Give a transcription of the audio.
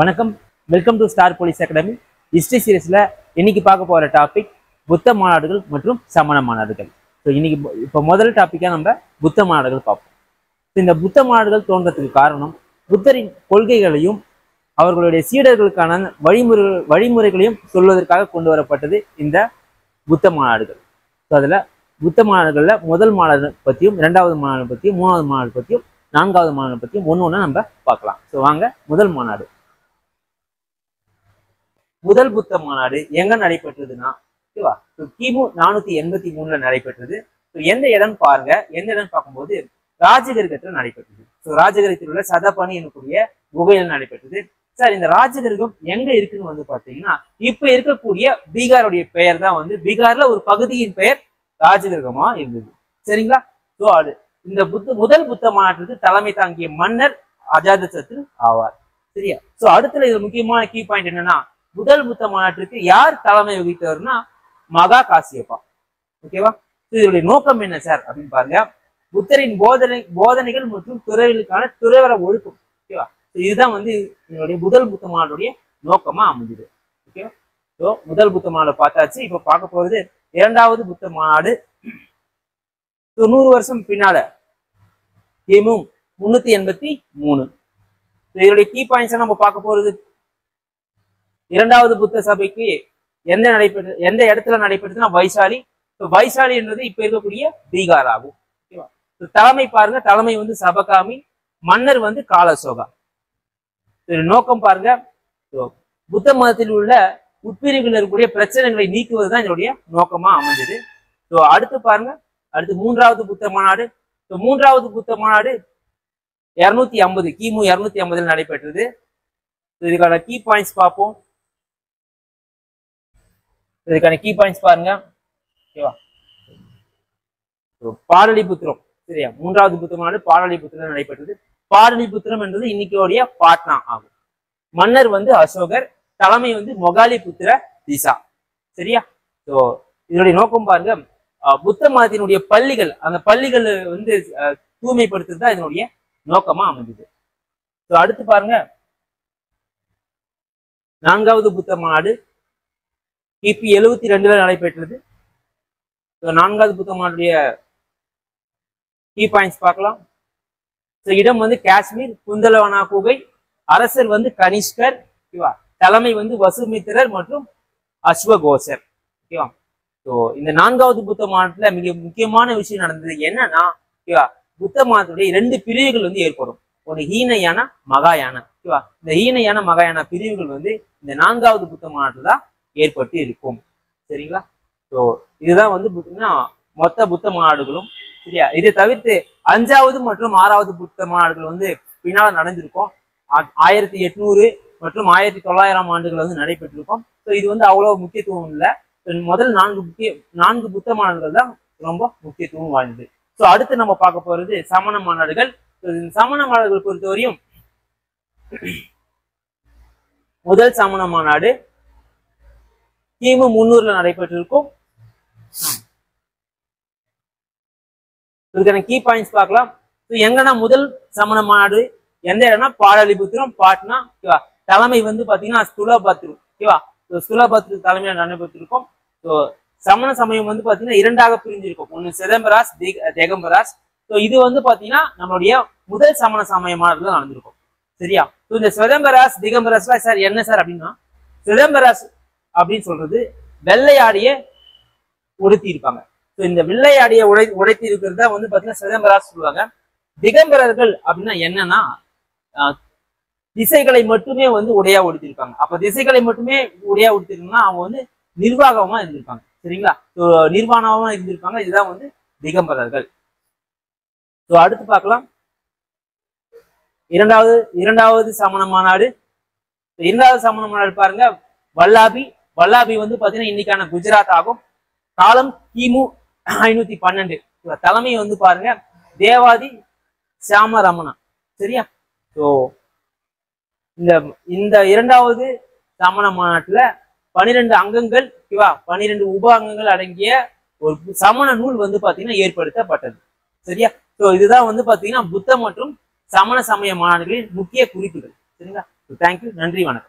வணக்கம். Welcome to star police academy. History சீரீஸ்ல இன்னைக்கு பார்க்க போற டாபிக் புத்த மாநாடுகள் மற்றும் சமண மாநாடுகள். ஸோ இன்னைக்கு இப்போ முதல் டாப்பிக்கா நம்ம புத்த மாநாடுகள் பார்ப்போம். இந்த புத்த மாநாடுகள் தோன்றதுக்கு காரணம் புத்தரின் கொள்கைகளையும் அவர்களுடைய சீடர்களுக்கான வழிமுறைகளையும் சொல்வதற்காக கொண்டு வரப்பட்டது இந்த புத்த மாநாடுகள். ஸோ அதில் புத்த மாநாடுகளில் முதல் மாநாடு பற்றியும், இரண்டாவது மாநாடு பற்றியும், மூணாவது மாநாடு பற்றியும், நான்காவது மாநாடு பற்றியும் ஒன்று நம்ம பார்க்கலாம். ஸோ வாங்க, முதல் மாநாடு. முதல் புத்த மாநாடு எங்க நடைபெற்றதுன்னா ஓகேவா, கிமு 483 நடைபெற்றது. எந்த இடம் பாருங்க, எந்த இடம் பார்க்கும்போது ராஜகிரகத்தில் நடைபெற்றது. ராஜகிரகத்தில் உள்ள சதபணி எனக்கூடிய குகையில் நடைபெற்றது. சார், இந்த ராஜகிரகம் எங்க இருக்குன்னு வந்து பாத்தீங்கன்னா இப்ப இருக்கக்கூடிய பீகாருடைய பெயர் தான் பீகார்ல ஒரு பகுதியின் பெயர் ராஜகிரகமா இருந்தது. சரிங்களா? ஸோ அது இந்த முதல் புத்த மாநாட்டுக்கு தலைமை தாங்கிய மன்னர் அஜாதசத்ரு ஆவார். சரியா? ஸோ அடுத்த இது முக்கியமான கீ பாயிண்ட் என்னன்னா, முதல் புத்த மாநாட்டிற்கு யார் தலைமை வகித்தவர்னா மகா காசியப்பா. ஓகேவா? இதனுடைய நோக்கம் என்ன சார் அப்படின்னு பாருங்க. புத்தரின் போதனைகள் மற்றும் துறவிகளுக்கான துறவர ஒழுக்கம். ஓகேவா? இதுதான் இதனுடைய முதல் புத்த மாநாடுடைய நோக்கமா அமைஞ்சது. ஓகேவா? ஸோ முதல் புத்த மாநாடு பார்த்தாச்சு. இப்ப பார்க்க போறது இரண்டாவது புத்த மாநாடு. 90 வருஷம் பின்னால கிமு 383. இதனுடைய கீ பாயிண்ட்ஸ் நம்ம பார்க்க போறது, இரண்டாவது புத்த சபைக்கு எந்த இடத்துல நடைபெற்றதுன்னா வைசாலி. வைசாலி என்றது இப்ப இருக்கக்கூடிய பீகார் ஆகும். ஓகேவா? தலைமை பாருங்க, தலைமை சபகாமி, மன்னர் காலசோகா. நோக்கம் பாருங்க, புத்த மதத்தில் உள்ள உட்பிரிவுகள் இருக்கக்கூடிய பிரச்சனைகளை நீக்குவதுதான் இதனுடைய நோக்கமா அமைஞ்சது. அடுத்து பாருங்க, அடுத்து மூன்றாவது புத்த மாநாடு. மூன்றாவது புத்த மாநாடு 250 கிமு 250 நடைபெற்றது. இதுக்கான கீ பாயிண்ட்ஸ் பார்ப்போம். இதுக்கான கீ பாயிண்ட்ஸ் பாருங்க. ஓகேவா? பாடலிபுத்திரம். சரியா? மூன்றாவது புத்த மாநாடு பாடலிபுத்திரம் நடைபெற்றது. பாடலிபுத்திரம் என்றது இன்னைக்கு பாட்னா ஆகும். மன்னர் அசோகர், தலைமை மொகாலிபுத்திர திசா. சரியா? ஸோ இதனுடைய நோக்கம் பாருங்க, புத்த மதத்தினுடைய பள்ளிகள், அந்த பள்ளிகள் தூய்மைப்படுத்துறது தான் இதனுடைய நோக்கமா அமைஞ்சது. ஸோ அடுத்து பாருங்க, நான்காவது புத்த மாநாடு கிபி 72 நடைபெற்றது. நான்காவது புத்த மாநாடுடைய கீ பாயிண்ட்ஸ் பார்க்கலாம். இடம் காஷ்மீர், குந்தலவனா குகை, அரசர் கனிஷ்கர். ஓகேவா? தலைமை வசுமித்திரர் மற்றும் அஸ்வகோசர். ஓகேவா? ஸோ இந்த நான்காவது புத்த மாநாட்டுல மிக முக்கியமான விஷயம் நடந்தது என்னன்னா, ஓகேவா, புத்த மாதத்துடைய 2 பிரிவுகள் ஏற்படும். ஒன்று ஹீனயான, மகாயான. ஓகேவா? இந்த ஹீனயான மகாயான பிரிவுகள் இந்த நான்காவது புத்த மாநாட்டுல தான் ஏற்பட்டு இருக்கும். சரிங்களா? ஸோ இதுதான் பார்த்தீங்கன்னா மொத்த புத்த மாநாடுகளும். சரியா? இதை தவிர்த்து 5வது மற்றும் 6வது புத்த மாநாடுகள் பின்னால் நடந்திருக்கும். 1800 மற்றும் 1900 ஆண்டுகள் நடைபெற்றிருக்கும். ஸோ இது அவ்வளவு முக்கியத்துவம் இல்லை. முதல் 4 புத்த மாநாடுகள் தான் ரொம்ப முக்கியத்துவம் வாய்ந்தது. ஸோ அடுத்து நம்ம பார்க்க போறது சமண மாநாடுகள். சமண மாநாடுகள் பொறுத்தவரையும் முதல் சமண மாநாடு கிமு 300 நடைபெற்றிருக்கும். இதுக்கான கீ பாயிண்ட்ஸ் பார்க்கலாம். எங்கன்னா முதல் சமண மாநாடு எந்த இடம்னா பாடலிபுத்திரம், பாட்னா. ஓகேவா? தலைமை பாத்தீங்கன்னா ஸ்துலபத்ரு. ஓகேவா? ஸ்துலபத்ரு தலைமையில் நடைபெற்றிருக்கும். சமண சமயம் பாத்தீங்கன்னா 2ஆக பிரிஞ்சிருக்கும். ஒன்னு சிதம்பராஸ், திகம்பராஸ். இது பாத்தீங்கன்னா நம்மளுடைய முதல் சமண சமய மாநாடுல நடந்திருக்கும். சரியா? இந்த சிதம்பராஸ், திகம்பராஸ்லாம் சார் என்ன சார் அப்படின்னா, சிதம்பராஸ் அப்படின்னு சொல்றது வெள்ளையாடிய உடுத்தி இருப்பாங்க. இந்த வெள்ளையாடிய உடைத்தி இருக்கிறதா பாத்தீங்கன்னா சிதம்பராஸ் சொல்லுவாங்க. திகம்பரர்கள் அப்படின்னா என்னன்னா, திசைகளை மட்டுமே உடையா உடுத்திருப்பாங்க. அப்ப திசைகளை மட்டுமே உடையா உடுத்திருக்காங்கன்னா அவங்க நிர்வாகமா இருந்திருப்பாங்க. சரிங்களா? நிர்வாணமா இருந்திருப்பாங்க. இதுதான் திகம்பரர்கள். அடுத்து பார்க்கலாம், இரண்டாவது சமண மாநாடு. இரண்டாவது சமண மாநாடு பாருங்க, வல்லாபி. வல்லாபி பாத்தீங்கன்னா இன்னைக்கான குஜராத் ஆகும். காலம் கிமு 512. தலைமை பாருங்க தேவாதி சாம ரமணா. சரியா? ஸோ இந்த இரண்டாவது சமண மாநாட்டுல 12 அங்கங்கள், 12 உப அங்கங்கள் அடங்கிய ஒரு சமண நூல் பாத்தீங்கன்னா ஏற்படுத்தப்பட்டது. சரியா? ஸோ இதுதான் பாத்தீங்கன்னா புத்த மற்றும் சமண சமய மாநாடுகளின் முக்கிய குறிப்புகள். சரிங்களா? தேங்க்யூ, நன்றி, வணக்கம்.